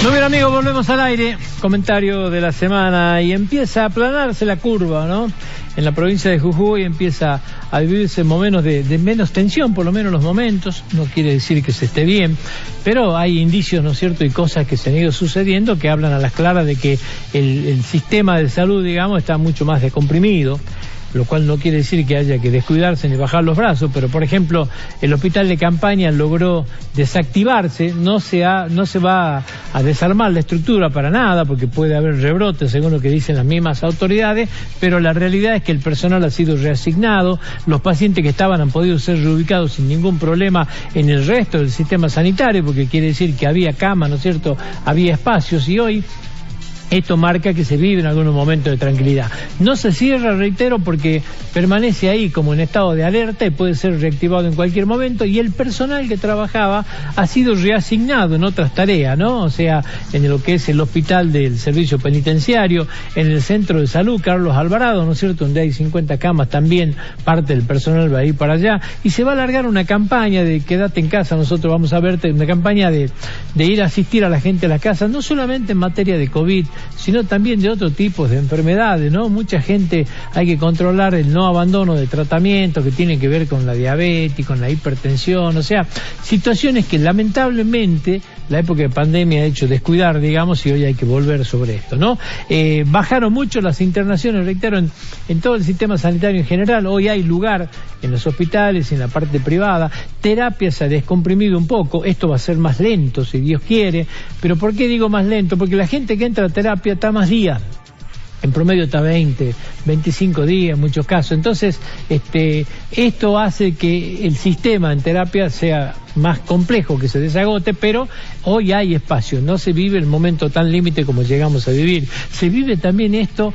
Muy bien, amigos, volvemos al aire. Comentario de la semana y empieza a aplanarse la curva, ¿no? En la provincia de Jujuy empieza a vivirse momentos de menos tensión, por lo menos los momentos. No quiere decir que se esté bien, pero hay indicios, ¿no es cierto?, y cosas que se han ido sucediendo que hablan a las claras de que el sistema de salud, digamos, está mucho más descomprimido. Lo cual no quiere decir que haya que descuidarse ni bajar los brazos, pero por ejemplo el hospital de campaña logró desactivarse, no se va a desarmar la estructura para nada, porque puede haber rebrotes según lo que dicen las mismas autoridades, pero la realidad es que el personal ha sido reasignado, los pacientes que estaban han podido ser reubicados sin ningún problema en el resto del sistema sanitario, porque quiere decir que había cama, ¿no es cierto?, había espacios, y hoy esto marca que se vive en algunos momentos de tranquilidad. No se cierra, reitero, porque permanece ahí como en estado de alerta y puede ser reactivado en cualquier momento, y el personal que trabajaba ha sido reasignado en otras tareas, ¿no? O sea, en lo que es el hospital del servicio penitenciario, en el centro de salud Carlos Alvarado, ¿no es cierto?, donde hay 50 camas, también parte del personal va a ir para allá, y se va a alargar una campaña de quédate en casa, nosotros vamos a verte, una campaña de ir a asistir a la gente a las casas, no solamente en materia de COVID, sino también de otros tipos de enfermedades, ¿no? Mucha gente, hay que controlar el no abandono de tratamiento que tiene que ver con la diabetes, con la hipertensión, o sea, situaciones que lamentablemente la época de pandemia ha hecho descuidar, digamos, y hoy hay que volver sobre esto, ¿no? Bajaron mucho las internaciones, reitero, en todo el sistema sanitario en general. Hoy hay lugar en los hospitales, en la parte privada, terapia se ha descomprimido un poco, esto va a ser más lento si Dios quiere, pero ¿por qué digo más lento? Porque la gente que entra a terapia está más días. En promedio está 20, 25 días en muchos casos. Entonces, esto hace que el sistema en terapia sea más complejo, que se desagote, pero hoy hay espacio, no se vive el momento tan límite como llegamos a vivir. Se vive también esto,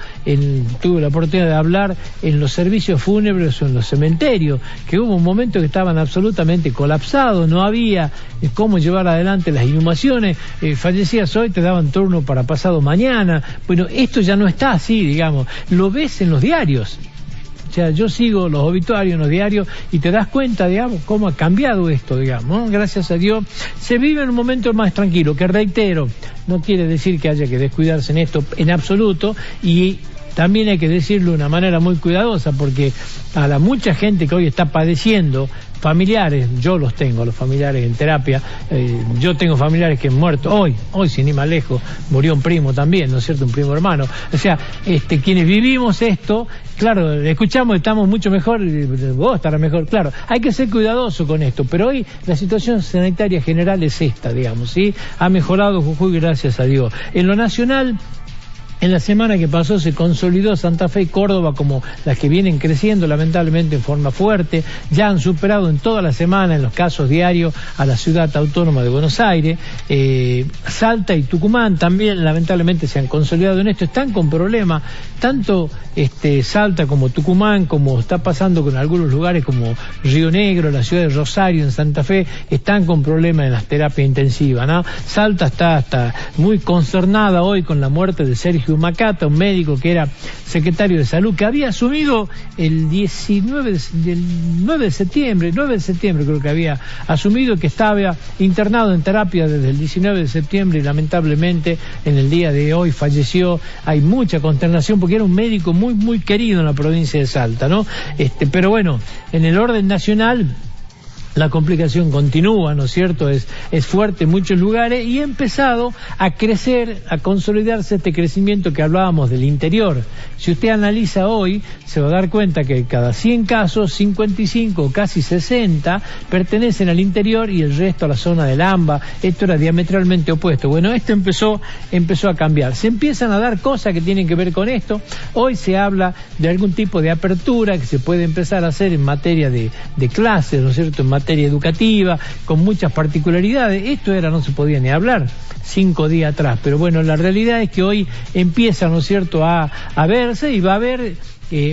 tuve la oportunidad de hablar en los servicios fúnebres o en los cementerios, que hubo un momento que estaban absolutamente colapsados, no había cómo llevar adelante las inhumaciones, fallecías hoy, te daban turno para pasado mañana. Bueno, esto ya no está así, digamos, lo ves en los diarios. O sea, yo sigo los obituarios en los diarios y te das cuenta, digamos, cómo ha cambiado esto, digamos, ¿no? Gracias a Dios se vive en un momento más tranquilo, que reitero, no quiere decir que haya que descuidarse en esto en absoluto, y también hay que decirlo de una manera muy cuidadosa, porque a la mucha gente que hoy está padeciendo, familiares, yo los tengo, los familiares en terapia, yo tengo familiares que han muerto, hoy sin ir más lejos, murió un primo también, ¿no es cierto?, un primo hermano, o sea, quienes vivimos esto, claro, escuchamos, estamos mucho mejor, vos estarás mejor, claro, hay que ser cuidadoso con esto, pero hoy la situación sanitaria general es esta, digamos, ¿sí? Ha mejorado Jujuy, gracias a Dios. En lo nacional, en la semana que pasó se consolidó Santa Fe y Córdoba como las que vienen creciendo lamentablemente en forma fuerte, ya han superado en toda la semana en los casos diarios a la ciudad autónoma de Buenos Aires, Salta y Tucumán también lamentablemente se han consolidado en esto, están con problemas, tanto Salta como Tucumán, como está pasando con algunos lugares como Río Negro, la ciudad de Rosario en Santa Fe, están con problemas en las terapias intensivas, ¿no? Salta está muy consternada hoy con la muerte de Sergio Macata, un médico que era secretario de salud, que había asumido el 9 de septiembre creo que había asumido, que estaba internado en terapia desde el 19 de septiembre y lamentablemente en el día de hoy falleció. Hay mucha consternación porque era un médico muy muy querido en la provincia de Salta, ¿no? Pero bueno, en el orden nacional la complicación continúa, ¿no es cierto? Es fuerte en muchos lugares y ha empezado a crecer, a consolidarse este crecimiento que hablábamos del interior. Si usted analiza hoy, se va a dar cuenta que cada 100 casos, 55 o casi 60 pertenecen al interior y el resto a la zona del AMBA. Esto era diametralmente opuesto. Bueno, esto empezó a cambiar. Se empiezan a dar cosas que tienen que ver con esto. Hoy se habla de algún tipo de apertura que se puede empezar a hacer en materia de clases, ¿no es cierto?, en materia educativa, con muchas particularidades. Esto no se podía ni hablar 5 días atrás, pero bueno, la realidad es que hoy empieza, ¿no es cierto?, a verse, y va a haber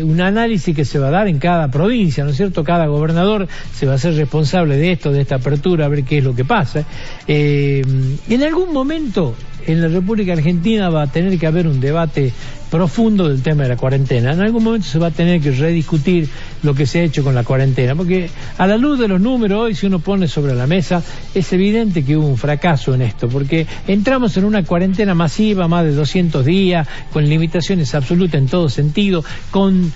un análisis que se va a dar en cada provincia, ¿no es cierto? Cada gobernador se va a hacer responsable de esto, de esta apertura, a ver qué es lo que pasa. En algún momento en la República Argentina va a tener que haber un debate profundo del tema de la cuarentena. En algún momento se va a tener que rediscutir lo que se ha hecho con la cuarentena, porque a la luz de los números hoy, si uno pone sobre la mesa, es evidente que hubo un fracaso en esto, porque entramos en una cuarentena masiva, más de 200 días, con limitaciones absolutas en todo sentido, con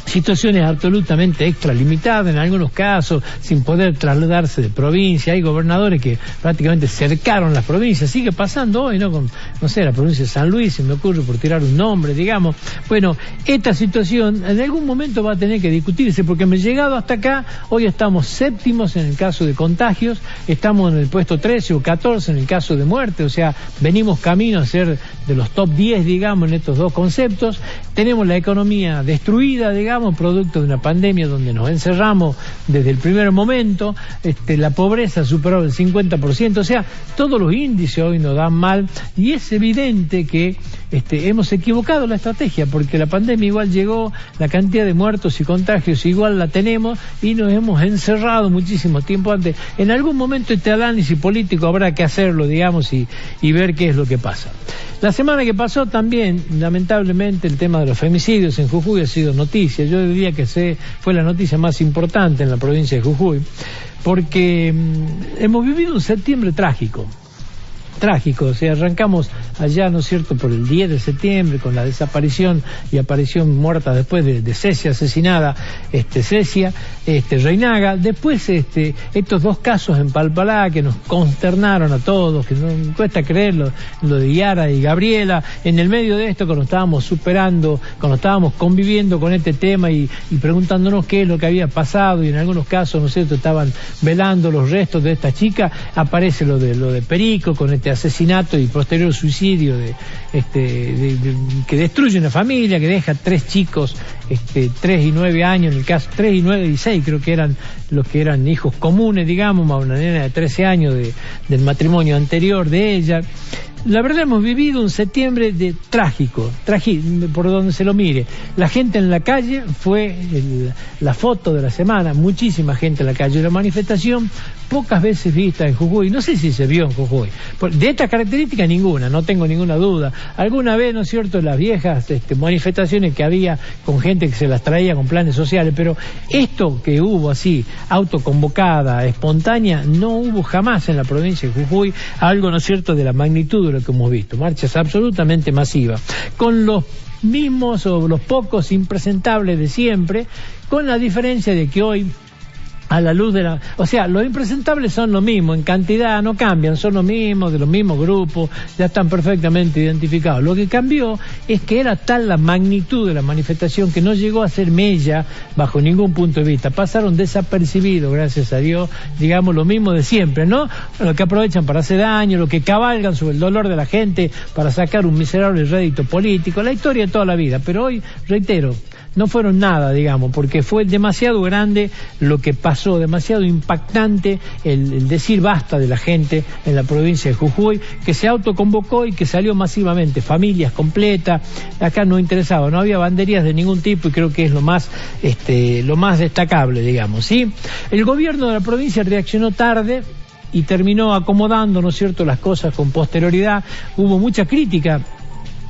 situaciones absolutamente extralimitadas en algunos casos, sin poder trasladarse de provincia. Hay gobernadores que prácticamente cercaron las provincias. Sigue pasando hoy, ¿no? Con, no sé, la provincia de San Luis, se me ocurre por tirar un nombre, digamos. Bueno, esta situación en algún momento va a tener que discutirse, porque hemos llegado hasta acá, hoy estamos séptimos en el caso de contagios, estamos en el puesto 13 o 14 en el caso de muerte, o sea, venimos camino a ser de los top 10, digamos, en estos dos conceptos. Tenemos la economía destruida, digamos, producto de una pandemia donde nos encerramos desde el primer momento. La pobreza superó el 50%, o sea, todos los índices hoy nos dan mal, y es evidente que hemos equivocado la estrategia, porque la pandemia igual llegó, la cantidad de muertos y contagios igual la tenemos, y nos hemos encerrado muchísimo tiempo antes. En algún momento este análisis político habrá que hacerlo, digamos, y ver qué es lo que pasa. La semana que pasó también, lamentablemente, el tema de los femicidios en Jujuy ha sido noticia. Yo diría que fue la noticia más importante en la provincia de Jujuy, porque hemos vivido un septiembre trágico, o sea, arrancamos allá, ¿no es cierto?, por el 10 de septiembre, con la desaparición y aparición muerta después de Cecia, asesinada, Cecia, Reinaga. Después, estos dos casos en Palpalá que nos consternaron a todos, que no cuesta creerlo, lo de Yara y Gabriela. En el medio de esto, cuando estábamos superando, cuando estábamos conviviendo con este tema y preguntándonos qué es lo que había pasado, y en algunos casos, ¿no es cierto?, estaban velando los restos de esta chica, aparece lo de Perico, con asesinato y posterior suicidio que destruye una familia, que deja 3 chicos, 3 y 9 años, en el caso 3 y 9 y 6 creo que eran los que eran hijos comunes, digamos, más una nena de 13 años del matrimonio anterior de ella. La verdad, hemos vivido un septiembre trágico, por donde se lo mire. La gente en la calle fue la foto de la semana, muchísima gente en la calle. La manifestación, pocas veces vista en Jujuy, no sé si se vio en Jujuy. De esta característica ninguna, no tengo ninguna duda. Alguna vez, ¿no es cierto?, las viejas manifestaciones que había con gente que se las traía con planes sociales, pero esto que hubo así, autoconvocada, espontánea, no hubo jamás en la provincia de Jujuy, algo, ¿no es cierto?, de la magnitud de lo que hemos visto. Marchas absolutamente masivas, con los mismos o los pocos impresentables de siempre, con la diferencia de que hoy, a la luz de o sea, los impresentables son lo mismo, en cantidad no cambian, son los mismos, de los mismos grupos, ya están perfectamente identificados. Lo que cambió es que era tal la magnitud de la manifestación que no llegó a ser mella bajo ningún punto de vista. Pasaron desapercibidos, gracias a Dios, digamos, lo mismo de siempre, ¿no? Lo que aprovechan para hacer daño, lo que cabalgan sobre el dolor de la gente para sacar un miserable rédito político, la historia de toda la vida. Pero hoy, reitero, no fueron nada, digamos, porque fue demasiado grande lo que pasó, demasiado impactante el decir basta de la gente en la provincia de Jujuy, que se autoconvocó y que salió masivamente, familias completas. Acá no interesaba, no había banderías de ningún tipo, y creo que es lo más destacable, digamos, ¿sí? El gobierno de la provincia reaccionó tarde y terminó acomodando, ¿no es cierto?, las cosas con posterioridad. Hubo mucha crítica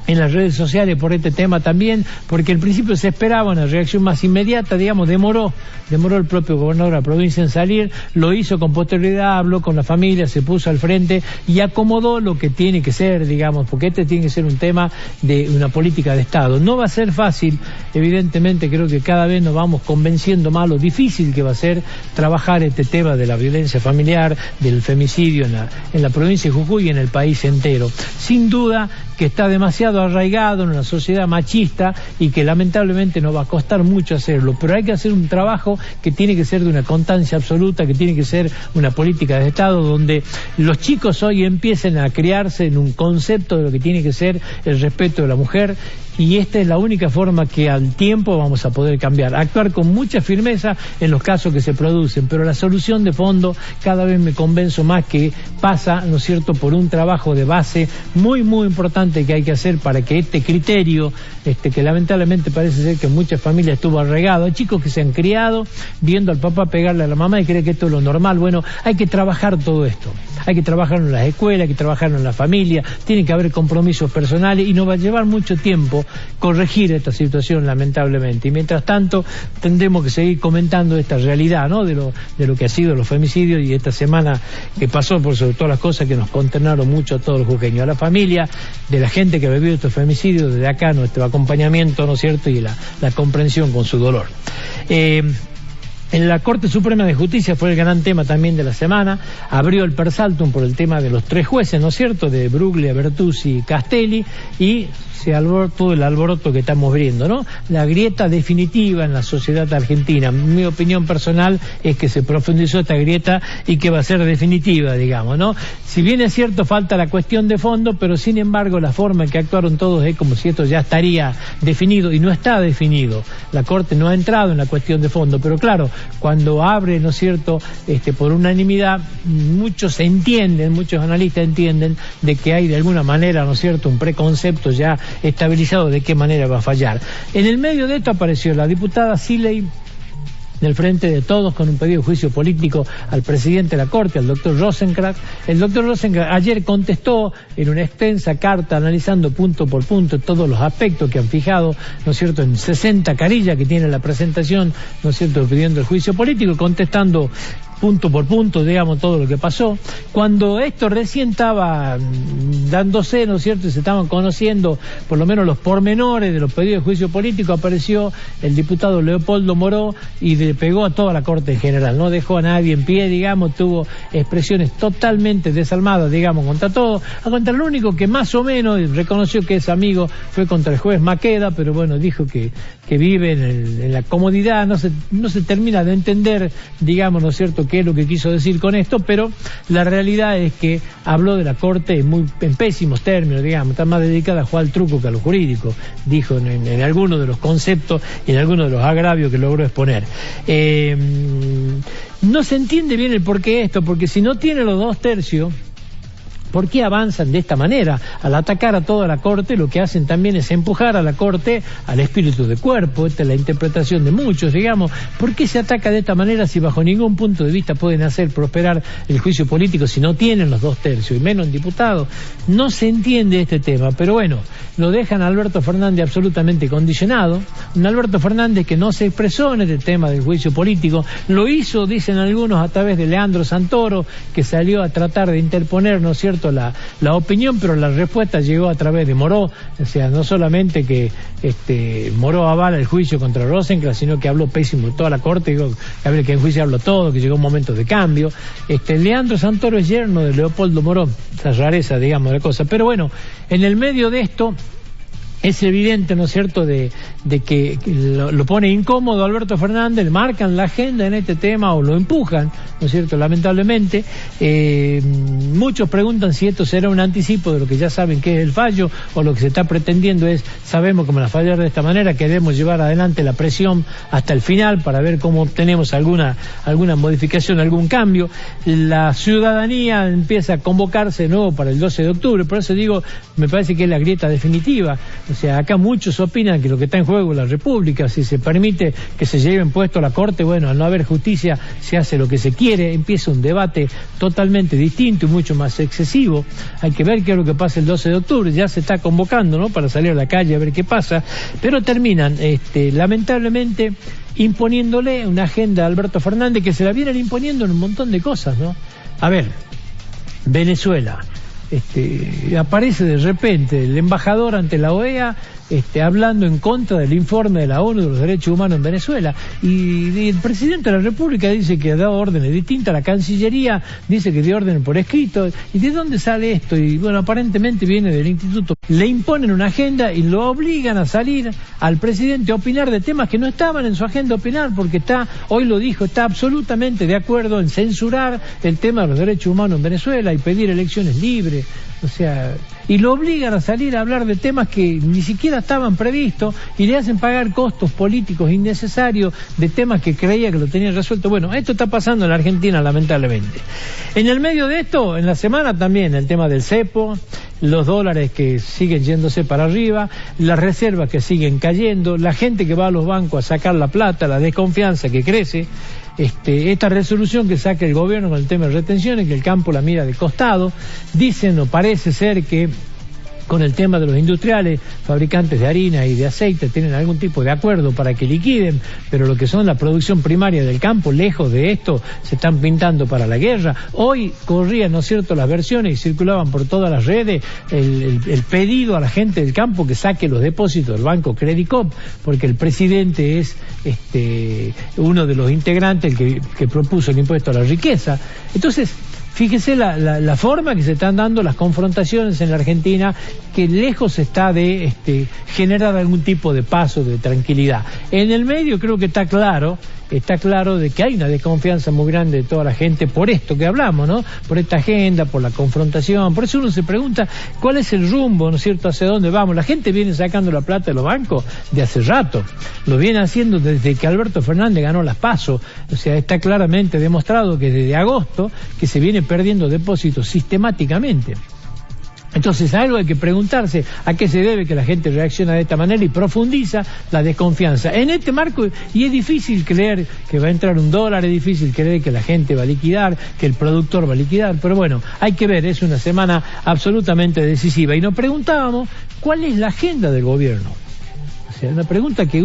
en las redes sociales por este tema también, porque al principio se esperaba una reacción más inmediata, digamos, demoró el propio gobernador de la provincia en salir, lo hizo con posterioridad, habló con la familia, se puso al frente y acomodó lo que tiene que ser, digamos, porque este tiene que ser un tema de una política de Estado. No va a ser fácil, evidentemente, creo que cada vez nos vamos convenciendo más lo difícil que va a ser trabajar este tema de la violencia familiar, del femicidio en la provincia de Jujuy y en el país entero. Sin duda que está demasiado arraigado en una sociedad machista y que lamentablemente nos va a costar mucho hacerlo, pero hay que hacer un trabajo que tiene que ser de una constancia absoluta, que tiene que ser una política de Estado donde los chicos hoy empiecen a criarse en un concepto de lo que tiene que ser el respeto de la mujer y esta es la única forma que al tiempo vamos a poder cambiar, actuar con mucha firmeza en los casos que se producen, pero la solución de fondo cada vez me convenzo más que pasa, ¿no es cierto?, por un trabajo de base muy importante que hay que hacer para que este criterio, que lamentablemente parece ser que en muchas familias estuvo arraigado, hay chicos que se han criado viendo al papá pegarle a la mamá y creen que esto es lo normal. Bueno, hay que trabajar todo esto, hay que trabajarlo en las escuelas, hay que trabajarlo en la familia, tiene que haber compromisos personales y nos va a llevar mucho tiempo corregir esta situación, lamentablemente, y mientras tanto tendremos que seguir comentando esta realidad, ¿no?, de lo que ha sido los femicidios y esta semana que pasó, por sobre todas las cosas que nos consternaron mucho a todos los jujeños, a la familia de la gente que ha vivido estos femicidios. Desde acá nuestro acompañamiento, ¿no es cierto?, y la comprensión con su dolor. En la Corte Suprema de Justicia fue el gran tema también de la semana, abrió el per saltum por el tema de los 3 jueces, ¿no es cierto?, de Bruglia, Bertuzzi y Castelli, y se todo el alboroto que estamos viendo, ¿no?, la grieta definitiva en la sociedad argentina. Mi opinión personal es que se profundizó esta grieta y que va a ser definitiva, digamos, ¿no? Si bien es cierto, falta la cuestión de fondo, pero sin embargo la forma en que actuaron todos es como si esto ya estaría definido, y no está definido. La Corte no ha entrado en la cuestión de fondo, pero claro, cuando abre, ¿no es cierto?, por unanimidad, muchos analistas entienden de que hay de alguna manera, ¿no es cierto?, un preconcepto ya estabilizado de qué manera va a fallar. En el medio de esto apareció la diputada Siley del Frente de Todos con un pedido de juicio político al presidente de la Corte, al doctor Rosenkrantz. El doctor Rosenkrantz ayer contestó en una extensa carta analizando punto por punto todos los aspectos que han fijado, ¿no es cierto?, en 60 carillas que tiene la presentación, ¿no es cierto?, pidiendo el juicio político, contestando punto por punto, digamos, todo lo que pasó. Cuando esto recién estaba dándose, ¿no es cierto?, y se estaban conociendo por lo menos los pormenores de los pedidos de juicio político, apareció el diputado Leopoldo Moró y le pegó a toda la Corte en general, no dejó a nadie en pie, digamos, tuvo expresiones totalmente desalmadas, digamos, contra todo. Contra el único que más o menos reconoció que es amigo fue contra el juez Maqueda, pero bueno, dijo que vive en la comodidad, no se termina de entender, digamos, ¿no es cierto?, qué es lo que quiso decir con esto, pero la realidad es que habló de la Corte en pésimos términos, digamos, está más dedicada a jugar al truco que a lo jurídico, dijo en algunos de los conceptos y en algunos de los agravios que logró exponer. No se entiende bien el porqué de esto, porque si no tiene los 2/3, ¿por qué avanzan de esta manera? Al atacar a toda la Corte, lo que hacen también es empujar a la Corte al espíritu de cuerpo. Esta es la interpretación de muchos, digamos. ¿Por qué se ataca de esta manera si bajo ningún punto de vista pueden hacer prosperar el juicio político si no tienen los 2/3 y menos en diputados? No se entiende este tema, pero bueno, lo dejan a Alberto Fernández absolutamente condicionado. Un Alberto Fernández que no se expresó en este tema del juicio político, lo hizo, dicen algunos, a través de Leandro Santoro, que salió a tratar de interponer, ¿no es cierto?, la opinión, pero la respuesta llegó a través de Moró. O sea, no solamente que Moró avala el juicio contra Rosenkrantz, sino que habló pésimo de toda la Corte, digo, que habría que enjuiciarlo todo, que llegó un momento de cambio. Leandro Santoro es yerno de Leopoldo Moró, esa rareza, digamos, de cosas. Pero bueno, en el medio de esto es evidente, ¿no es cierto?, de que lo pone incómodo Alberto Fernández, marcan la agenda en este tema o lo empujan, ¿no es cierto?, lamentablemente. Muchos preguntan si esto será un anticipo de lo que ya saben que es el fallo, o lo que se está pretendiendo es, sabemos que van a fallar de esta manera, queremos llevar adelante la presión hasta el final para ver cómo obtenemos alguna modificación, algún cambio. La ciudadanía empieza a convocarse de nuevo para el 12 de octubre, por eso digo, me parece que es la grieta definitiva. O sea, acá muchos opinan que lo que está en juego es la República. Si se permite que se lleven puesto a la Corte, bueno, al no haber justicia se hace lo que se quiere, empieza un debate totalmente distinto y mucho más excesivo. Hay que ver qué es lo que pasa el 12 de octubre, ya se está convocando, ¿no?, para salir a la calle a ver qué pasa, pero terminan, lamentablemente, imponiéndole una agenda a Alberto Fernández que se la vienen imponiendo en un montón de cosas, ¿no? A ver, Venezuela. Aparece de repente el embajador ante la OEA hablando en contra del informe de la ONU de los derechos humanos en Venezuela, y el presidente de la República dice que ha dado órdenes distintas, la Cancillería dice que dio órdenes por escrito. ¿Y de dónde sale esto? Y bueno, aparentemente viene del instituto. Le imponen una agenda y lo obligan a salir al presidente a opinar de temas que no estaban en su agenda opinar, porque hoy lo dijo, está absolutamente de acuerdo en censurar el tema de los derechos humanos en Venezuela y pedir elecciones libres, noviembre. O sea, y lo obligan a salir a hablar de temas que ni siquiera estaban previstos y le hacen pagar costos políticos innecesarios de temas que creía que lo tenían resuelto. Bueno, esto está pasando en la Argentina, lamentablemente. En el medio de esto, en la semana también, el tema del cepo, los dólares que siguen yéndose para arriba, las reservas que siguen cayendo, la gente que va a los bancos a sacar la plata, la desconfianza que crece, esta resolución que saca el gobierno con el tema de retenciones, que el campo la mira de costado. Dicen o parece ser que con el tema de los industriales, fabricantes de harina y de aceite, tienen algún tipo de acuerdo para que liquiden, pero lo que son la producción primaria del campo, lejos de esto, se están pintando para la guerra. Hoy corrían, ¿no es cierto?, las versiones y circulaban por todas las redes el pedido a la gente del campo que saque los depósitos del banco Credit Corp, porque el presidente es uno de los integrantes que propuso el impuesto a la riqueza. Entonces, fíjese la forma que se están dando las confrontaciones en la Argentina, que lejos está de generar algún tipo de paso, de tranquilidad. En el medio creo que está claro de que hay una desconfianza muy grande de toda la gente por esto que hablamos, ¿no? Por esta agenda, por la confrontación. Por eso uno se pregunta cuál es el rumbo, ¿no es cierto?, hacia dónde vamos. La gente viene sacando la plata de los bancos de hace rato. Lo viene haciendo desde que Alberto Fernández ganó las PASO. O sea, está claramente demostrado que desde agosto que se viene perdiendo depósitos sistemáticamente. Entonces algo hay que preguntarse a qué se debe que la gente reacciona de esta manera y profundiza la desconfianza. En este marco, y es difícil creer que va a entrar un dólar, es difícil creer que la gente va a liquidar, que el productor va a liquidar, pero bueno, hay que ver, es una semana absolutamente decisiva. Y nos preguntábamos, ¿cuál es la agenda del gobierno? O sea, una pregunta que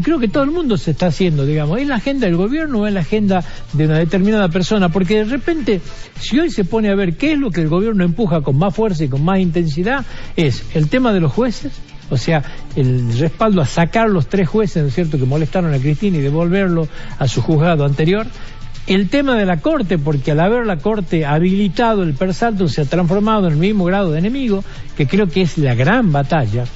creo que todo el mundo se está haciendo, digamos, ¿es la agenda del gobierno o es la agenda de una determinada persona? Porque de repente, si hoy se pone a ver qué es lo que el gobierno empuja con más fuerza y con más intensidad, es el tema de los jueces, o sea, el respaldo a sacar los 3 jueces, ¿no es cierto?, que molestaron a Cristina y devolverlo a su juzgado anterior. El tema de la Corte, porque al haber la Corte habilitado el persalto se ha transformado en el mismo grado de enemigo, que creo que es la gran batalla,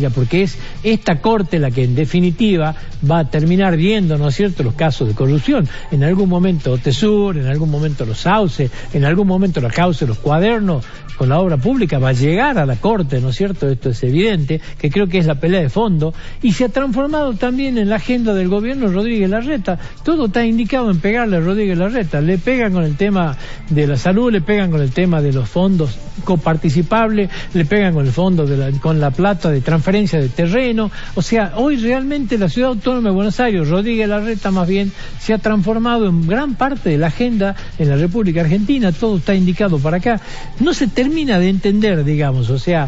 porque es esta Corte la que en definitiva va a terminar viendo, ¿no es cierto?, los casos de corrupción. En algún momento Otesur, en algún momento los sauces, en algún momento los cauces, los cuadernos con la obra pública va a llegar a la Corte, ¿no es cierto? Esto es evidente, que creo que es la pelea de fondo, y se ha transformado también en la agenda del gobierno Rodríguez Larreta. Todo está indicado en pegarle a Rodríguez Larreta. Le pegan con el tema de la salud, le pegan con el tema de los fondos coparticipables, le pegan con el fondo con la plata de transferencia de terreno. O sea, hoy realmente la Ciudad Autónoma de Buenos Aires, Rodríguez Larreta más bien, se ha transformado en gran parte de la agenda en la República Argentina. Todo está indicado para acá. No se termina de entender, digamos, o sea,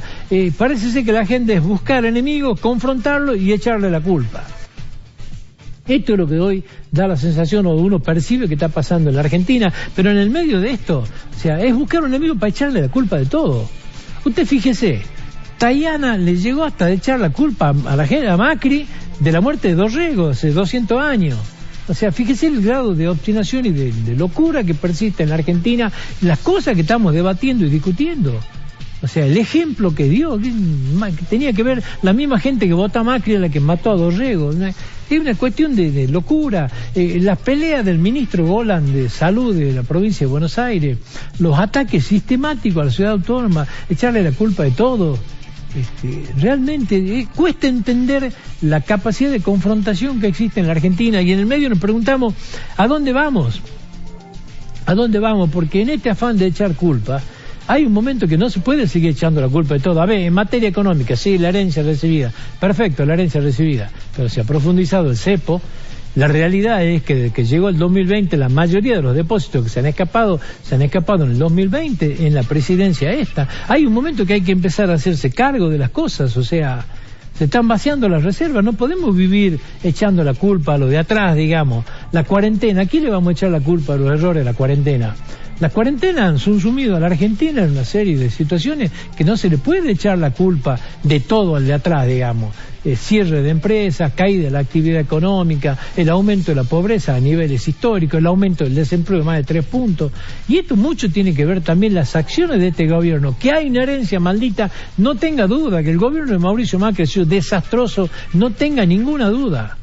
parece ser que la agenda es buscar enemigos, confrontarlo y echarle la culpa. Esto es lo que hoy da la sensación, o uno percibe que está pasando en la Argentina, pero en el medio de esto, o sea, es buscar un enemigo para echarle la culpa de todo. Usted fíjese, Tayana le llegó hasta de echar la culpa a Macri de la muerte de Dorrego hace 200 años. O sea, fíjese el grado de obstinación y de locura que persiste en la Argentina, las cosas que estamos debatiendo y discutiendo. O sea, el ejemplo que dio, que tenía que ver la misma gente que vota a Macri a la que mató a Dorrego. Es una cuestión de locura. Las peleas del ministro Golan de Salud de la provincia de Buenos Aires, los ataques sistemáticos a la Ciudad Autónoma, echarle la culpa de todo. Realmente cuesta entender la capacidad de confrontación que existe en la Argentina, y en el medio nos preguntamos ¿a dónde vamos? ¿A dónde vamos? Porque en este afán de echar culpa hay un momento que no se puede seguir echando la culpa de todo. A ver, en materia económica, sí, la herencia recibida, perfecto, la herencia recibida, pero se ha profundizado el cepo. La realidad es que desde que llegó el 2020 la mayoría de los depósitos que se han escapado en el 2020 en la presidencia esta. Hay un momento que hay que empezar a hacerse cargo de las cosas, o sea, se están vaciando las reservas, no podemos vivir echando la culpa a lo de atrás, digamos. La cuarentena, ¿a quién le vamos a echar la culpa a los errores de la cuarentena? Las cuarentenas han sumido a la Argentina en una serie de situaciones que no se le puede echar la culpa de todo al de atrás, digamos. Cierre de empresas, caída de la actividad económica, el aumento de la pobreza a niveles históricos, el aumento del desempleo de más de 3 puntos. Y esto mucho tiene que ver también las acciones de este gobierno, que hay una herencia maldita, no tenga duda, que el gobierno de Mauricio Macri ha sido desastroso, no tenga ninguna duda.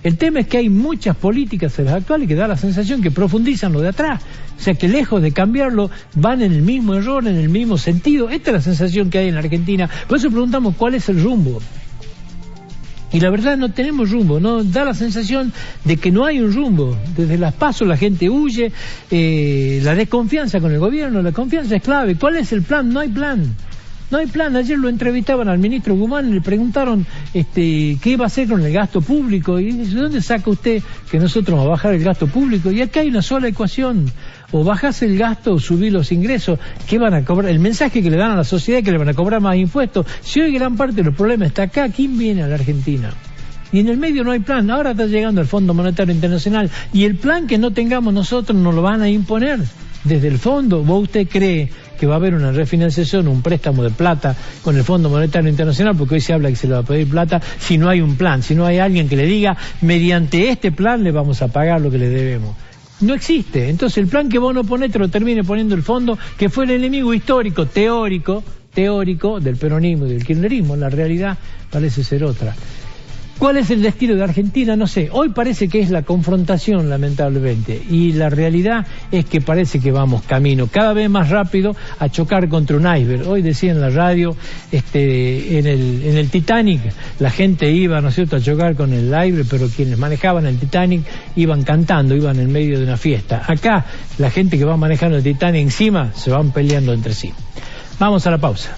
El tema es que hay muchas políticas en las actuales que da la sensación que profundizan lo de atrás. O sea, que lejos de cambiarlo, van en el mismo error, en el mismo sentido. Esta es la sensación que hay en la Argentina. Por eso preguntamos cuál es el rumbo. Y la verdad no tenemos rumbo, ¿no? Da la sensación de que no hay un rumbo. Desde las PASO la gente huye, la desconfianza con el gobierno, la confianza es clave. ¿Cuál es el plan? No hay plan. No hay plan. Ayer lo entrevistaban al ministro Guzmán y le preguntaron qué iba a hacer con el gasto público. Y dice, ¿de dónde saca usted que nosotros vamos a bajar el gasto público? Y acá hay una sola ecuación. O bajás el gasto o subís los ingresos. ¿Qué van a cobrar? El mensaje que le dan a la sociedad es que le van a cobrar más impuestos. Si hoy gran parte de los problemas está acá, ¿quién viene a la Argentina? Y en el medio no hay plan. Ahora está llegando el Fondo Monetario Internacional. Y el plan que no tengamos nosotros nos lo van a imponer desde el fondo. ¿Vos usted cree que va a haber una refinanciación, un préstamo de plata con el Fondo Monetario Internacional? Porque hoy se habla que se le va a pedir plata si no hay un plan, si no hay alguien que le diga, mediante este plan le vamos a pagar lo que le debemos. No existe. Entonces el plan que vos no ponés te lo termine poniendo el fondo, que fue el enemigo histórico, teórico del peronismo y del kirchnerismo. La realidad parece ser otra. ¿Cuál es el destino de Argentina? No sé. Hoy parece que es la confrontación, lamentablemente. Y la realidad es que parece que vamos camino cada vez más rápido a chocar contra un iceberg. Hoy decía en la radio, en el Titanic, la gente iba, ¿no es cierto?, a chocar con el iceberg, pero quienes manejaban el Titanic iban cantando, iban en medio de una fiesta. Acá, la gente que va manejando el Titanic encima se van peleando entre sí. Vamos a la pausa.